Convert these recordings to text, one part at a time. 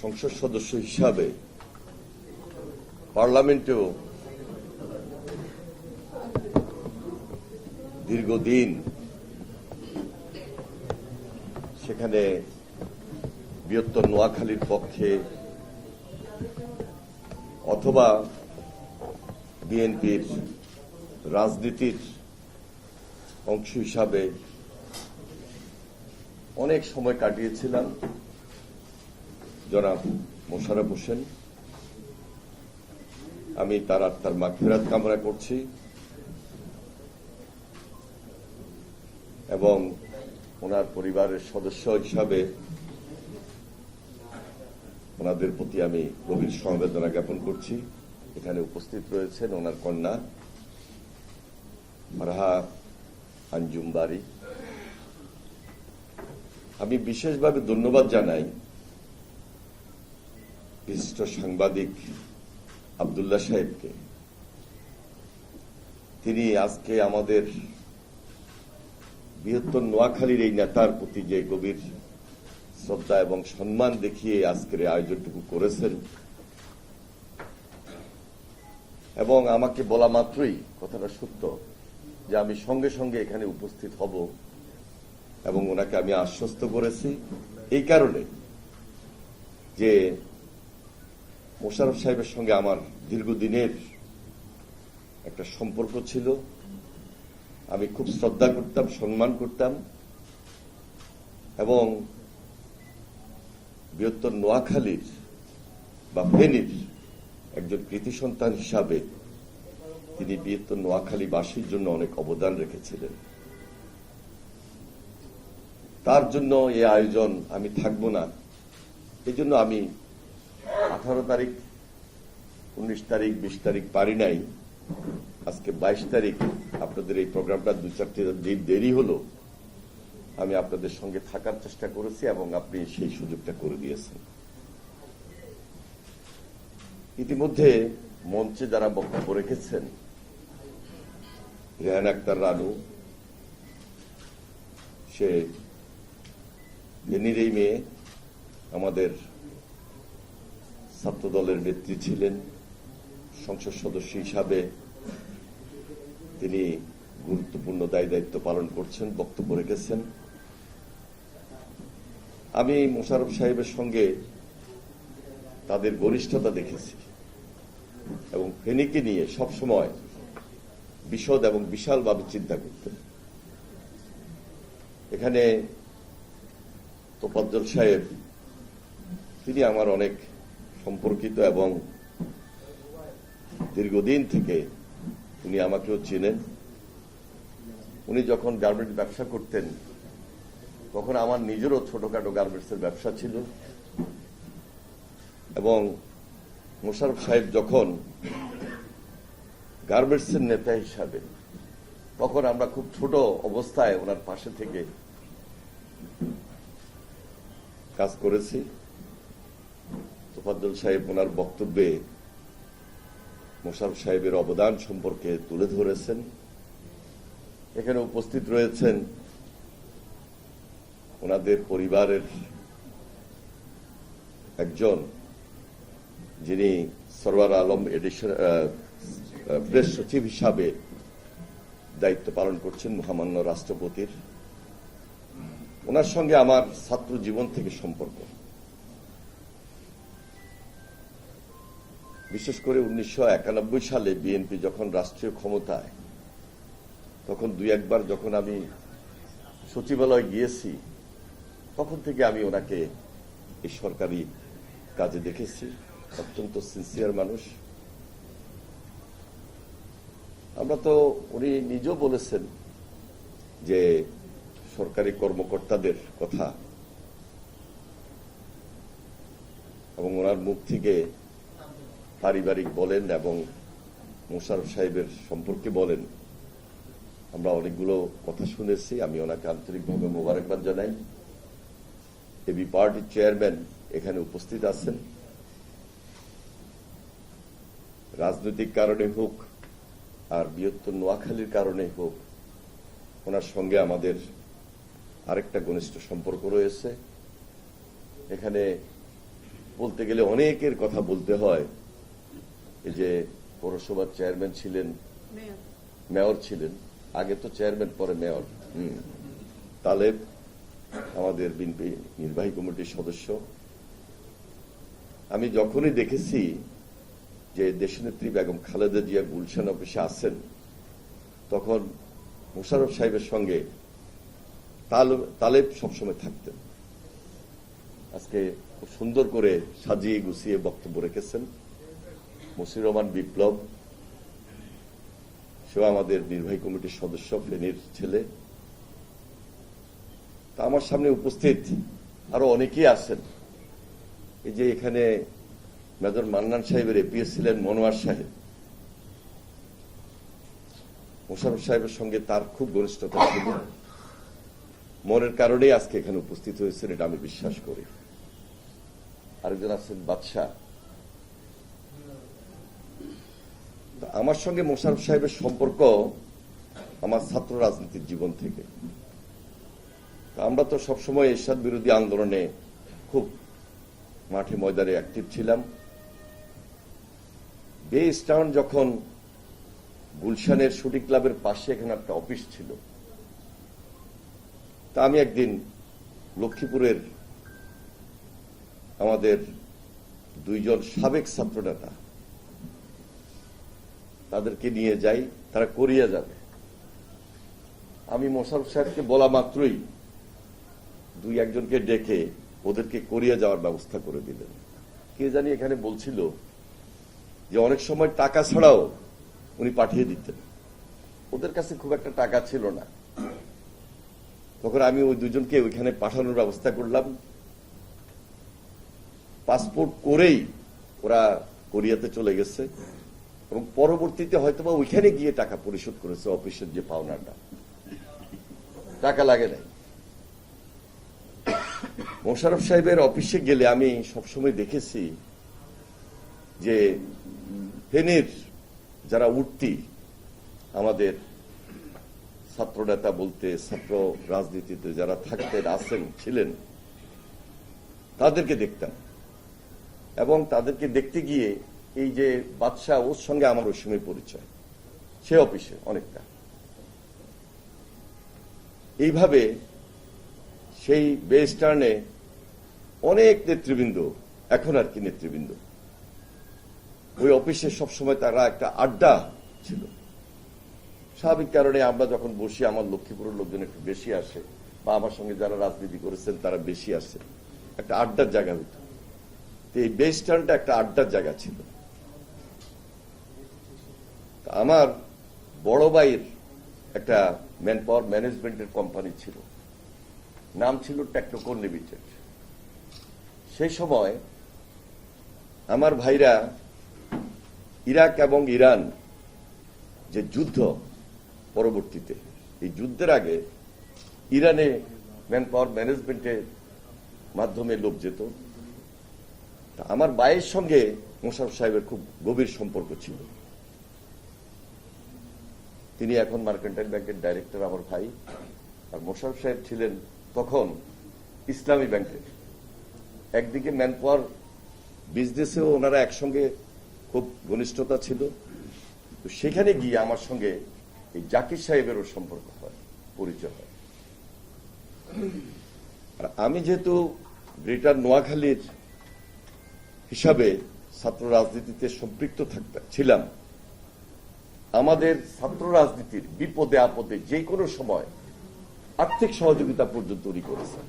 সংসদ সদস্য হিসাবে পার্লামেন্টেও দীর্ঘদিন সেখানে বৃহত্তর নোয়াখালীর পক্ষে অথবা বিএনপির রাজনীতির অংশ হিসাবে অনেক সময় কাটিয়েছিলাম। জনাব মোশাররফ হোসেন, আমি তার আত্মার মাগফিরাত কামনা করছি এবং ওনার পরিবারের সদস্য হিসাবে ওনাদের প্রতি আমি গভীর সমবেদনা জ্ঞাপন করছি। এখানে উপস্থিত রয়েছেন ওনার কন্যা ফারহা আঞ্জুম বারী। আমি বিশেষভাবে ধন্যবাদ জানাই বিশিষ্ট সাংবাদিক আব্দুল্লাহ সাহেবকে। তিনি আজকে আমাদের বৃহত্তর নোয়াখালীর এই নেতার প্রতি যে গভীর শ্রদ্ধা এবং সম্মান দেখিয়ে আজকের আয়োজনটুকু করেছেন এবং আমাকে বলা মাত্রই কথাটা সত্য যে আমি সঙ্গে সঙ্গে এখানে উপস্থিত হব এবং ওনাকে আমি আশ্বস্ত করেছি এই কারণে যে মোশাররফ সাহেবের সঙ্গে আমার দীর্ঘদিনের একটা সম্পর্ক ছিল। আমি খুব শ্রদ্ধা করতাম, সম্মান করতাম এবং বৃহত্তর নোয়াখালীর বা ফেনীর একজন কৃতি সন্তান হিসাবে তিনি বৃহত্তর নোয়াখালীবাসীর জন্য অনেক অবদান রেখেছিলেন। তার জন্য এই আয়োজন আমি থাকব না, এই জন্য আমি 18 তারিখ, 19 তারিখ, 20 তারিখ পারি নাই। আজকে 22 তারিখ আপনাদের এই প্রোগ্রামটা 2-4 দিন দেরি হলো। আমি আপনাদের সঙ্গে থাকার চেষ্টা করেছি এবং আপনি সেই সুযোগটা করে দিয়েছেন। ইতিমধ্যে মঞ্চে যারা বক্তব্য রেখেছেন, রেহান আক্তার রানু, সে ফেনীর এই মেয়ে, আমাদের ছাত্র দলের নেত্রী ছিলেন, সংসদ সদস্য হিসাবে তিনি গুরুত্বপূর্ণ দায়িত্ব পালন করছেন, বক্তব্য রেখেছেন। আমি মোশাররফ সাহেবের সঙ্গে তাদের ঘনিষ্ঠতা দেখেছি এবং ফেনীকে নিয়ে সবসময় বিশদ এবং বিশালভাবে চিন্তা করতেন। এখানে তোফাজ্জল সাহেব, তিনি আমার অনেক সম্পর্কিত এবং দীর্ঘদিন থেকে উনি আমাকেও চেনেন। উনি যখন গার্মেন্টস ব্যবসা করতেন তখন আমার নিজেরও ছোটখাটো গার্মেন্টসের ব্যবসা ছিল এবং মোশাররফ সাহেব যখন গার্মেন্টসের নেতা হিসাবে, তখন আমরা খুব ছোট অবস্থায় ওনার পাশে থেকে কাজ করেছি। তোফাজ্জল সাহেব ওনার বক্তব্যে মোশাররফ সাহেবের অবদান সম্পর্কে তুলে ধরেছেন। এখানে উপস্থিত রয়েছেন ওনাদের পরিবারের একজন, যিনি সরওয়ার আলম প্রেস সচিব হিসাবে দায়িত্ব পালন করছেন মহামান্য রাষ্ট্রপতির। ওনার সঙ্গে আমার ছাত্র জীবন থেকে সম্পর্ক, বিশেষ করে 1991 সালে বিএনপি যখন রাষ্ট্রীয় ক্ষমতায়, তখন 2-1 বার যখন আমি সচিবালয় গিয়েছি, তখন থেকে আমি ওনাকে এই সরকারি কাজে দেখেছি। অত্যন্ত সিনসিয়ার মানুষ। আমরা তো, উনি নিজেও বলেছেন যে সরকারি কর্মকর্তাদের কথা এবং ওনার মুখ থেকে পারিবারিক বলেন এবং মোশাররফ সাহেবের সম্পর্কে বলেন, আমরা অনেকগুলো কথা শুনেছি। আমি ওনাকে আন্তরিকভাবে মোবারকবাদ জানাই। এবি পার্টির চেয়ারম্যান এখানে উপস্থিত আছেন। রাজনৈতিক কারণে হোক আর বৃহত্তর নোয়াখালীর কারণে হোক, ওনার সঙ্গে আমাদের আরেকটা ঘনিষ্ঠ সম্পর্ক রয়েছে। এখানে বলতে গেলে অনেকের কথা বলতে হয়। এই যে পৌরসভার চেয়ারম্যান ছিলেন, মেয়র ছিলেন, আগে তো চেয়ারম্যান পরে মেয়র তালেব, আমাদের বিএনপি নির্বাহী কমিটির সদস্য। আমি যখনই দেখেছি যে দেশনেত্রী বেগম খালেদা জিয়া গুলশান অফিসে আছেন, তখন মোশাররফ সাহেবের সঙ্গে তালেব সবসময় থাকতেন। আজকে খুব সুন্দর করে সাজিয়ে গুছিয়ে বক্তব্য রেখেছেন মসির রহমান বিপ্লব, সেও আমাদের নির্বাহী কমিটির সদস্য, ফেনীর ছেলে। তা আমার সামনে উপস্থিত আরো অনেকেই আছেন। এই যে এখানে মেজর মান্নান সাহেবের এপিএস ছিলেন মনোয়ার সাহেব, মোশাররফ সাহেবের সঙ্গে তার খুব ঘনিষ্ঠতা ছিল, মনের কারণেই আজকে এখানে উপস্থিত হয়েছেন, এটা আমি বিশ্বাস করি। আরেকজন আছেন বাদশাহ। আমার সঙ্গে মোশাররফ সাহেবের সম্পর্ক আমার ছাত্র রাজনীতির জীবন থেকে। আমরা তো সবসময় এরশাদ বিরোধী আন্দোলনে খুব মাঠে ময়দানে অ্যাক্টিভ ছিলাম। বে স্টাউন যখন গুলশানের শুটিং ক্লাবের পাশে এখানে একটা অফিস ছিল, তা আমি একদিন লক্ষ্মীপুরের আমাদের দুইজন সাবেক ছাত্রনেতা, তাদেরকে নিয়ে যাই, তারা কোরিয়া যাবে। আমি মোশাররফ সাহেবকে বলা মাত্রই দুই একজনকে ডেকে ওদেরকে কোরিয়া যাওয়ার ব্যবস্থা করে দিলেন। কে জানি এখানে বলছিল যে অনেক সময় টাকা ছাড়াও উনি পাঠিয়ে দিতেন, ওদের কাছে খুব একটা টাকা ছিল না। তখন আমি ওই দুজনকে ওইখানে পাঠানোর ব্যবস্থা করলাম। পাসপোর্ট করেই ওরা কোরিয়াতে চলে গেছে এবং পরবর্তীতে হয়তোবা ওইখানে গিয়ে টাকা পরিশোধ করেছে, অফিসের যে পাওনাটা, টাকা লাগে নাই। মোশাররফ সাহেবের অফিসে গেলে আমি সবসময় দেখেছি যে ফেনীর যারা উঠতি আমাদের ছাত্র নেতা বলতে ছাত্র রাজনীতিতে যারা থাকতেন, আছেন, ছিলেন, তাদেরকে দেখতাম। এবং তাদেরকে দেখতে গিয়ে এই যে বাদশাহ, ওর সঙ্গে আমার ওই সময় পরিচয়, সে অফিসে অনেকটা। এইভাবে সেই বে স্টার্নে অনেক নেতৃবৃন্দ, এখন আর কি নেতৃবৃন্দ, ওই অফিসে সবসময় তারা একটা আড্ডা ছিল। স্বাভাবিক কারণে আমরা যখন বসি, আমার লক্ষ্মীপুরের লোকজন একটু বেশি আসে, বা আমার সঙ্গে যারা রাজনীতি করেছেন তারা বেশি আসে, একটা আড্ডার জায়গা হইত। এই বে স্টার্নটা একটা আড্ডার জায়গা ছিল। আমার বড় ভাইয়ের একটা ম্যান পাওয়ার ম্যানেজমেন্টের কোম্পানি ছিল, নাম ছিল টেকনোকন লিমিটেড। সেই সময় আমার ভাইরা ইরাক এবং ইরান যে যুদ্ধ, পরবর্তীতে এই যুদ্ধের আগে ইরানে ম্যান পাওয়ার ম্যানেজমেন্টের মাধ্যমে লোক যেত। আমার ভাইয়ের সঙ্গে মোশাররফ সাহেবের খুব গভীর সম্পর্ক ছিল। তিনি এখন মার্কেন্টাইল ব্যাংকের ডাইরেক্টর, আমার ভাই। আর মোশাররফ সাহেব ছিলেন তখন ইসলামী ব্যাংকের। একদিকে ম্যান পাওয়ার বিজনেসেও ওনারা একসঙ্গে খুব ঘনিষ্ঠতা ছিল। তো সেখানে গিয়ে আমার সঙ্গে এই জাকির সাহেবেরও সম্পর্ক হয়, পরিচয় হয়। আর আমি যেহেতু গ্রেটার নোয়াখালীর হিসাবে ছাত্র রাজনীতিতে সম্পৃক্ত ছিলাম, আমাদের ছাত্র রাজনীতির বিপদে আপদে যে কোনো সময় আর্থিক সহযোগিতা পর্যন্ত উনি করেছেন।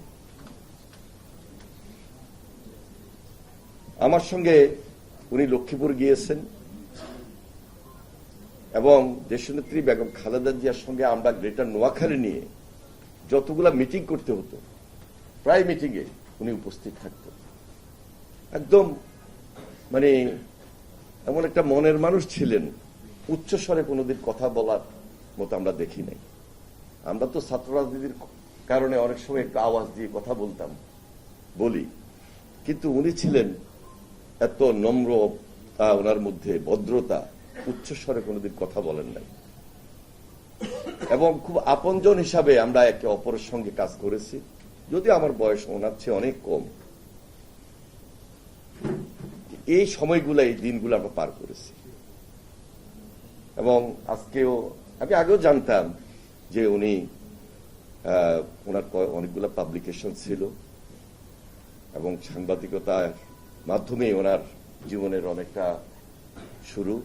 আমার সঙ্গে উনি লক্ষ্মীপুর গিয়েছেন এবং দেশনেত্রী বেগম খালেদা জিয়ার সঙ্গে আমরা গ্রেটার নোয়াখালী নিয়ে যতগুলা মিটিং করতে হতো, প্রায় মিটিংয়ে উনি উপস্থিত থাকতেন। একদম মানে এমন একটা মনের মানুষ ছিলেন, উচ্চস্বরে কোনোদিন কথা বলার মতো আমরা দেখি নাই। আমরা তো ছাত্র রাজনীতির কারণে অনেক সময় একটু আওয়াজ দিয়ে কথা বলি, কিন্তু উনি ছিলেন এত নম্রতা, ওনার মধ্যে ভদ্রতা, উচ্চস্বরে কোনোদিন কথা বলেন নাই। এবং খুব আপনজন হিসাবে আমরা একে অপরের সঙ্গে কাজ করেছি, যদিও আমার বয়স ওনার চেয়ে অনেক কম। এই সময়গুলো, এই দিনগুলো আমরা পার করেছি। এবং আজকেও আমি আগেও জানতাম যে উনি ওনার অনেকগুলো পাবলিকেশন ছিল এবং সাংবাদিকতার মাধ্যমে ওনার জীবনের অনেকটা শুরু।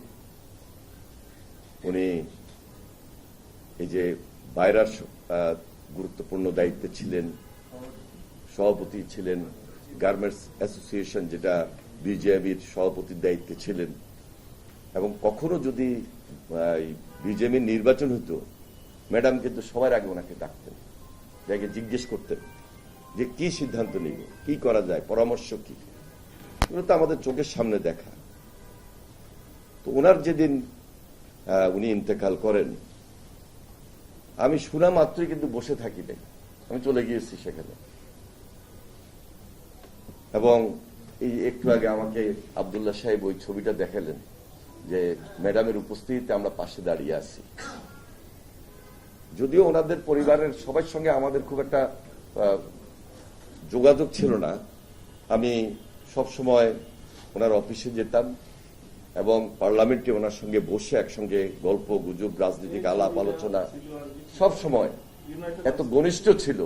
উনি এই যে বাইরার গুরুত্বপূর্ণ দায়িত্বে ছিলেন, সভাপতি ছিলেন, গার্মেন্টস অ্যাসোসিয়েশন যেটা বিজেপির সভাপতির দায়িত্বে ছিলেন, এবং কখনো যদি বিজেপির নির্বাচন হতো, ম্যাডাম কিন্তু সবার আগে ওনাকে ডাকতেন, যাকে জিজ্ঞেস করতেন যে কি সিদ্ধান্ত নিব, কি করা যায়, পরামর্শ কি। এগুলো তো আমাদের চোখের সামনে দেখা। তো ওনার যেদিন উনি ইন্তেকাল করেন, আমি শোনা মাত্রই কিন্তু বসে থাকি নাই, আমি চলে গিয়েছি সেখানে। এবং এই একটু আগে আমাকে আব্দুল্লাহ সাহেব ওই ছবিটা দেখালেন যে ম্যাডামের উপস্থিতিতে আমরা পাশে দাঁড়িয়ে আছি। যদিও ওনাদের পরিবারের সবার সঙ্গে আমাদের খুব একটা যোগাযোগ ছিল না, আমি সব সময় ওনার অফিসে যেতাম এবং পার্লামেন্টে ওনার সঙ্গে বসে একসঙ্গে গল্প গুজব, রাজনৈতিক আলাপ আলোচনা সব সময় এত ঘনিষ্ঠ ছিল।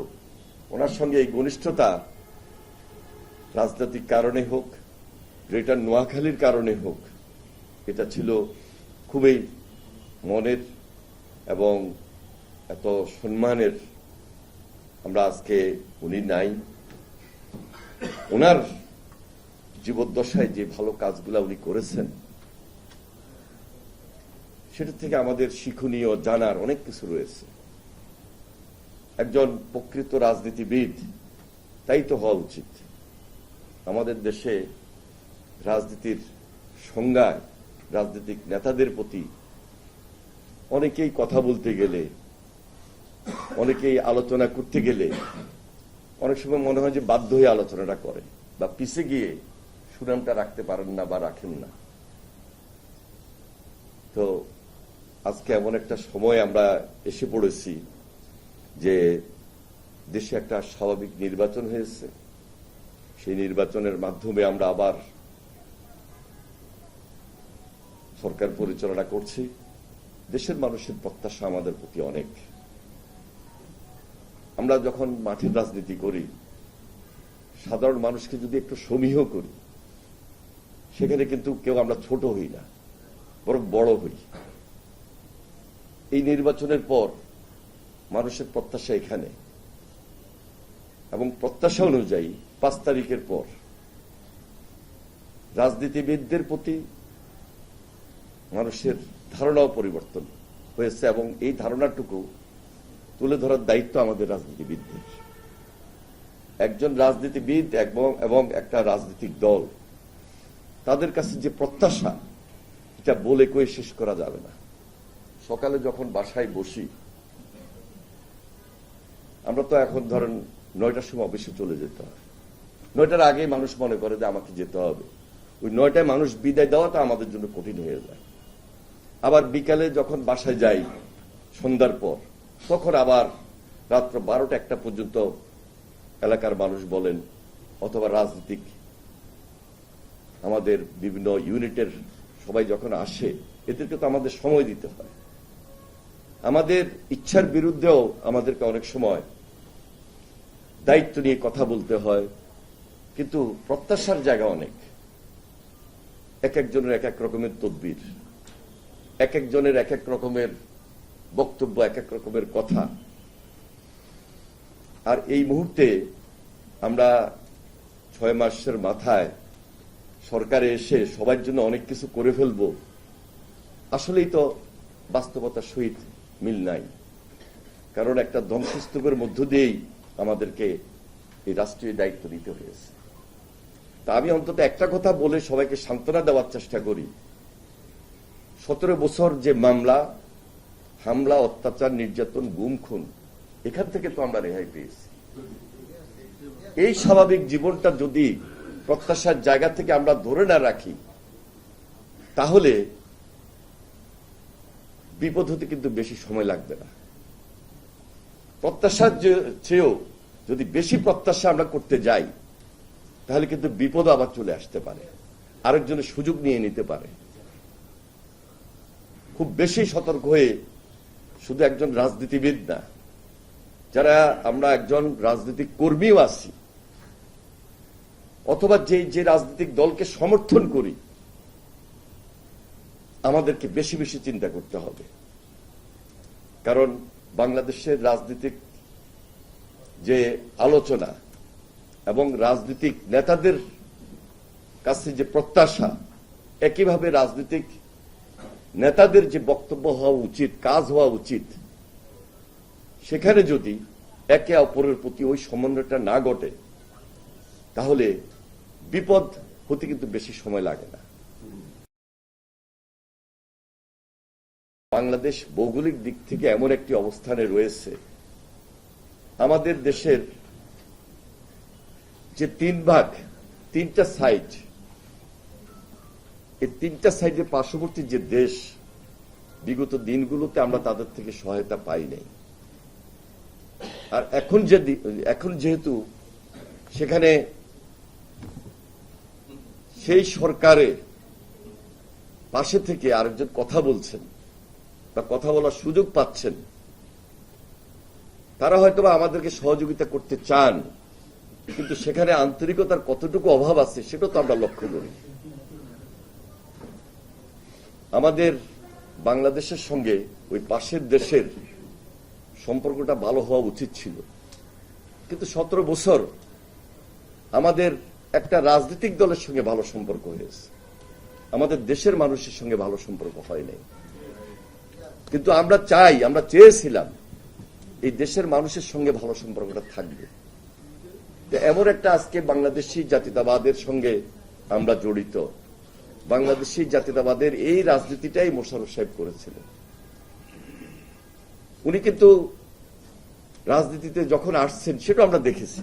ওনার সঙ্গে এই ঘনিষ্ঠতা রাজনৈতিক কারণে হোক, গ্রেটার নোয়াখালীর কারণে হোক, এটা ছিল খুবই মনের এবং এত সম্মানের। আমরা আজকে উনি নাই, ওনার জীবদ্দশায় যে ভালো কাজগুলা উনি করেছেন সেটা থেকে আমাদের শিক্ষণীয় জানার অনেক কিছু রয়েছে। একজন প্রকৃত রাজনীতিবিদ তাই তো হওয়া উচিত। আমাদের দেশে রাজনীতির সংজ্ঞায় রাজনৈতিক নেতাদের প্রতি অনেকেই কথা বলতে গেলে, অনেকেই আলোচনা করতে গেলে অনেক সময় মনে হয় যে বাধ্য হয়ে আলোচনাটা করে বা পিছে গিয়ে সুনামটা রাখতে পারেন না বা রাখেন না। তো আজকে এমন একটা সময় আমরা এসে পড়েছি যে দেশে একটা স্বাভাবিক নির্বাচন হয়েছে। সেই নির্বাচনের মাধ্যমে আমরা আবার সরকার পরিচালনা করছি। দেশের মানুষের প্রত্যাশা আমাদের প্রতি অনেক। আমরা যখন মাঠের রাজনীতি করি, সাধারণ মানুষকে যদি একটু সমীহ করি, সেখানে কিন্তু কেউ আমরা ছোট হই না, বরং বড় হই। এই নির্বাচনের পর মানুষের প্রত্যাশা এখানে, এবং প্রত্যাশা অনুযায়ী 5 তারিখের পর রাজনীতিবিদদের প্রতি মানুষের ধারণাও পরিবর্তন হয়েছে, এবং এই ধারণাটুকু তুলে ধরার দায়িত্ব আমাদের রাজনীতিবিদদের। একজন রাজনীতিবিদ এবং একটা রাজনৈতিক দল, তাদের কাছে যে প্রত্যাশা, এটা বলে কয়ে শেষ করা যাবে না। সকালে যখন বাসায় বসি, আমরা তো এখন ধরেন 9টার সময় অফিসে চলে যেতে হয়। 9টার আগে মানুষ মনে করে যে আমাকে যেতে হবে। ওই 9টায় মানুষ বিদায় দেওয়াটা আমাদের জন্য কঠিন হয়ে যায়। আবার বিকালে যখন বাসায় যাই সন্ধ্যার পর, তখন আবার রাত্র 12টা-1টা পর্যন্ত এলাকার মানুষ বলেন, অথবা রাজনীতিক আমাদের বিভিন্ন ইউনিটের সবাই যখন আসে, এদেরকে তো আমাদের সময় দিতে হয়। আমাদের ইচ্ছার বিরুদ্ধেও আমাদেরকে অনেক সময় দায়িত্ব নিয়ে কথা বলতে হয়, কিন্তু প্রত্যাশার জায়গা অনেক। এক একজনের এক এক রকমের তদবির, এক একজনের এক এক রকমের বক্তব্য, এক এক রকমের কথা। আর এই মুহূর্তে আমরা 6 মাসের মাথায় সরকারে এসে সবার জন্য অনেক কিছু করে ফেলব, আসলেই তো বাস্তবতার সহিত মিল নাই। কারণ একটা ধ্বংসস্তূপের মধ্য দিয়েই আমাদেরকে এই রাষ্ট্রীয় দায়িত্ব নিতে হয়েছে। তা আমি অন্তত একটা কথা বলে সবাইকে সান্ত্বনা দেওয়ার চেষ্টা করি, 17 বছর যে মামলা, হামলা, অত্যাচার, নির্যাতন, গুম, খুন, এখান থেকে তো আমরা রেহাই পেয়েছি। এই স্বাভাবিক জীবনটা যদি প্রত্যাশার জায়গা থেকে আমরা ধরে না রাখি, তাহলে বিপদ হতে কিন্তু বেশি সময় লাগবে না। প্রত্যাশার চেয়েও যদি বেশি প্রত্যাশা আমরা করতে যাই, তাহলে কিন্তু বিপদ আবার চলে আসতে পারে। আরেকজনের সুযোগ নিয়ে নিতে পারে। খুব বেশি সতর্ক হয়ে শুধু একজন রাজনীতিবিদ না, যারা আমরা একজন রাজনৈতিক কর্মীও আছি অথবা যে রাজনৈতিক দলকে সমর্থন করি, আমাদেরকে বেশি বেশি চিন্তা করতে হবে। কারণ বাংলাদেশের রাজনৈতিক যে আলোচনা এবং রাজনৈতিক নেতাদের কাছে যে প্রত্যাশা, একইভাবে রাজনৈতিক নেতাদের যে বক্তব্য হওয়া উচিত, কাজ হওয়া উচিত, সেখানে যদি একে অপরের প্রতি ওই সমন্বয়টা না ঘটে, তাহলে বিপদ হতে কিন্তু বেশি সময় লাগে না। বাংলাদেশ ভৌগোলিক দিক থেকে এমন একটি অবস্থানে রয়েছে, আমাদের দেশের যে 3 ভাগ, 3টা সাইড, এই 3টা সাইডের পার্শ্ববর্তী যে দেশ, বিগত দিনগুলোতে আমরা তাদের থেকে সহায়তা পাই নাই। আর এখন যেহেতু সেখানে সেই সরকারের পাশে থেকে আরেকজন কথা বলছেন বা কথা বলার সুযোগ পাচ্ছেন, তারা হয়তোবা আমাদেরকে সহযোগিতা করতে চান, কিন্তু সেখানে আন্তরিকতার কতটুকু অভাব আছে সেটা তো আমরা লক্ষ্য করি। আমাদের বাংলাদেশের সঙ্গে ওই পাশের দেশের সম্পর্কটা ভালো হওয়া উচিত ছিল, কিন্তু 17 বছর আমাদের একটা রাজনৈতিক দলের সঙ্গে ভালো সম্পর্ক হয়েছে, আমাদের দেশের মানুষের সঙ্গে ভালো সম্পর্ক হয় নাই। কিন্তু আমরা চেয়েছিলাম এই দেশের মানুষের সঙ্গে ভালো সম্পর্কটা থাকবে। এমন একটা আজকে বাংলাদেশি জাতীয়তাবাদের সঙ্গে আমরা জড়িত। বাংলাদেশি জাতীয়তাবাদের এই রাজনীতিটাই মোশাররফ সাহেব করেছিলেন। উনি কিন্তু রাজনীতিতে যখন আসছেন সেটা আমরা দেখেছি,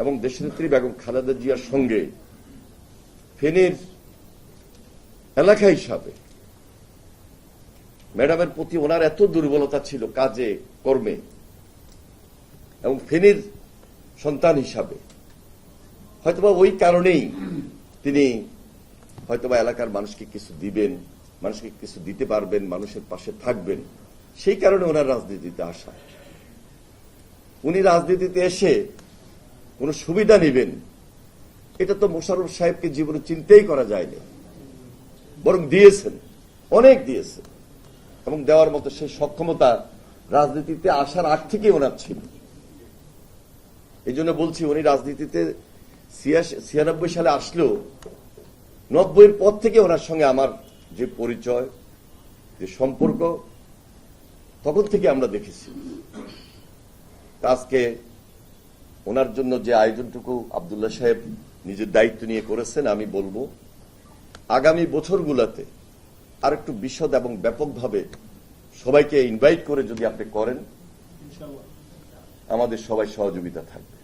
এবং দেশনেত্রী বেগম খালেদা জিয়ার সঙ্গে ফেনীর এলাকা হিসাবে ম্যাডামের প্রতি ওনার এত দুর্বলতা ছিল কাজে কর্মে, এবং ফেনীর সন্তান হিসাবে হয়তোবা ওই কারণেই তিনি হয়তোবা এলাকার মানুষকে কিছু দিবেন, মানুষকে কিছু দিতে পারবেন, মানুষের পাশে থাকবেন, সেই কারণে ওনার রাজনীতিতে আসা। উনি রাজনীতিতে এসে কোন সুবিধা নেবেন, এটা তো মোশাররফ সাহেবকে জীবনে চিন্তাই করা যায়নি, বরং দিয়েছেন, অনেক দিয়েছেন, এবং দেওয়ার মতো সেই সক্ষমতা রাজনীতিতে আসার আগ থেকেই ওনার ছিল। এই জন্য বলছি, উনি রাজনীতিতে 96 সালে আসলেও 90-এর পর থেকে ওনার সঙ্গে আমার যে পরিচয়, যে সম্পর্ক, তখন থেকে আমরা দেখেছি। আজকে ওনার জন্য যে আয়োজনটুকু আব্দুল্লাহ সাহেব নিজের দায়িত্ব নিয়ে করেছেন, আমি বলবো আগামী বছরগুলোতে আর একটু বিশদ এবং ব্যাপকভাবে সবাইকে ইনভাইট করে যদি আপনি করেন, আমাদের সবাই সহযোগিতা থাকবে।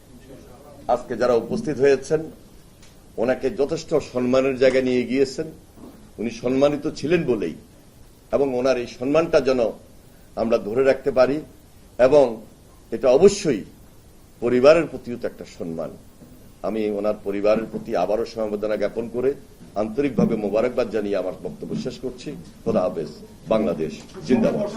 আজকে যারা উপস্থিত হয়েছেন, ওনাকে যথেষ্ট সম্মানের জায়গায় নিয়ে গিয়েছেন, উনি সম্মানিত ছিলেন বলেই, এবং ওনার এই সম্মানটা যেন আমরা ধরে রাখতে পারি, এবং এটা অবশ্যই পরিবারের প্রতিও তো একটা সম্মান। আমি ওনার পরিবারের প্রতি আবারও সমবেদনা জ্ঞাপন করে আন্তরিকভাবে মোবারকবাদ জানিয়ে আমার বক্তব্য শেষ করছি। খোদা হাফেজ। বাংলাদেশ জিন্দাবাদ।